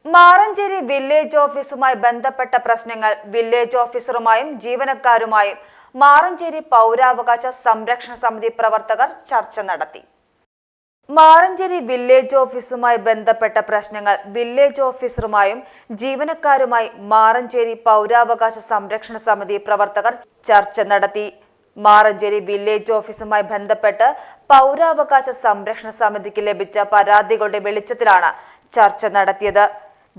Maranchery village ഓഫീസുമായി ബന്ധപ്പെട്ട പ്രശ്നങ്ങൾ വില്ലേജ് ഓഫീസറുമായും ജീവനക്കാരുമായും മാറഞ്ചേരി പൗരാവകാശ സംരക്ഷണ സമിതി പ്രവർത്തകർ ചർച്ച നടത്തി. മാറഞ്ചേരി വില്ലേജ് ഓഫീസുമായി ബന്ധപ്പെട്ട പ്രശ്നങ്ങൾ വില്ലേജ് ഓഫീസറുമായും ജീവനക്കാരുമായി മാറഞ്ചേരി പൗരാവകാശ സംരക്ഷണ സമിതി പ്രവർത്തകർ ചർച്ച നടത്തി. മാറഞ്ചേരി വില്ലേജ് ഓഫീസുമായി ബന്ധപ്പെട്ട് പൗരാവകാശ സംരക്ഷണ സമിതിക്ക് ലഭിച്ച പരാതികളുടെ വെളിച്ചത്തിലാണ് ചർച്ച നടത്തിയത്.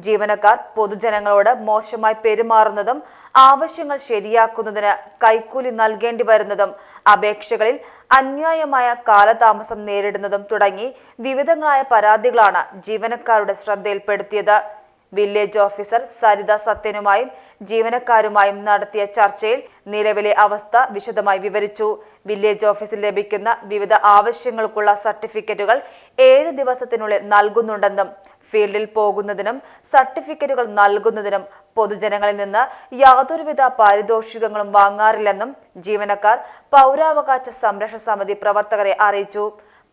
ജീവനക്കാർ പൊതുജനങ്ങളോട് മോശമായി പെരുമാറുന്നതും ആവശ്യങ്ങൾ ശരിയാക്കുന്നതിന് കൈക്കൂലി നൽകേണ്ടി വരുന്നതും അപേക്ഷകളിൽ അന്യായമായ കാലതാമസം നേരിടുന്നതും തുടങ്ങി വിവിധങ്ങളായ പരാതികളാണ് ജീവനക്കാരുടെ ശ്രദ്ധയിൽപ്പെടുത്തിയത്. വില്ലേജ് ഓഫീസർ സരിത സത്യനുമായും ജീവനക്കാരുമായും നടത്തിയ ചർച്ചയിൽ നിലവിലെ അവസ്ഥ വിശദമായി വിവരിച്ചു. വില്ലേജ് ഓഫീസിൽ ലഭിക്കുന്ന വിവിധ ആവശ്യങ്ങൾക്കുള്ള സർട്ടിഫിക്കറ്റുകൾ 7 ദിവസത്തിനുള്ളിൽ നൽകുന്നുണ്ടെന്നും ഫീൽഡിൽ പോകുന്നതിനും സർട്ടിഫിക്കറ്റുകൾ നൽകുന്നതിനും പൊതുജനങ്ങളിൽ നിന്ന് യാതൊരുവിധ പാരിതോഷികങ്ങളും വാങ്ങാറില്ലെന്നും ജീവനക്കാർ പൗരാവകാശ സംരക്ഷണ സമിതി പ്രവർത്തകരെ അറിയിച്ചു.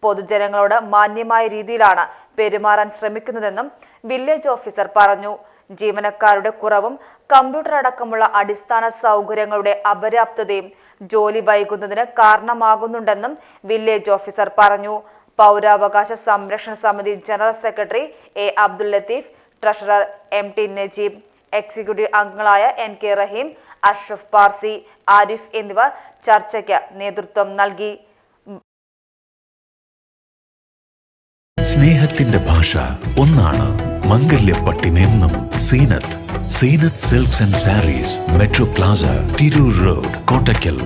പൊതുജനങ്ങളോട് മാന്യമായ രീതിയിലാണ് പെരുമാറാൻ ശ്രമിക്കുന്നതെന്നും വില്ലേജ് ഓഫീസർ പറഞ്ഞു. ജീവനക്കാരുടെ കുറവും കമ്പ്യൂട്ടർ അടക്കമുള്ള അടിസ്ഥാന സൗകര്യങ്ങളുടെ അപര്യാപ്തതയും ജോലി വൈകുന്നതിന് കാരണമാകുന്നുണ്ടെന്നും വില്ലേജ് ഓഫീസർ പറഞ്ഞു. പൗരാവകാശ സംരക്ഷണ സമിതി general secretary A Abdul Latheef, treasurer MT Najeeb, executive അംഗങ്ങളായ NK റഹീം, അഷ്റഫ് പാർസി, ആരിഫ് എന്നിവർ ചർച്ചയ്ക്ക് നേതൃത്വം നൽകി. സ്നേഹത്തിന്റെ ഭാഷ ഒന്നാണ്. മംഗല്യപ്പട്ടിനെന്നും Seenath silks and sarees, metro plaza, Tirur road, Kottakkal.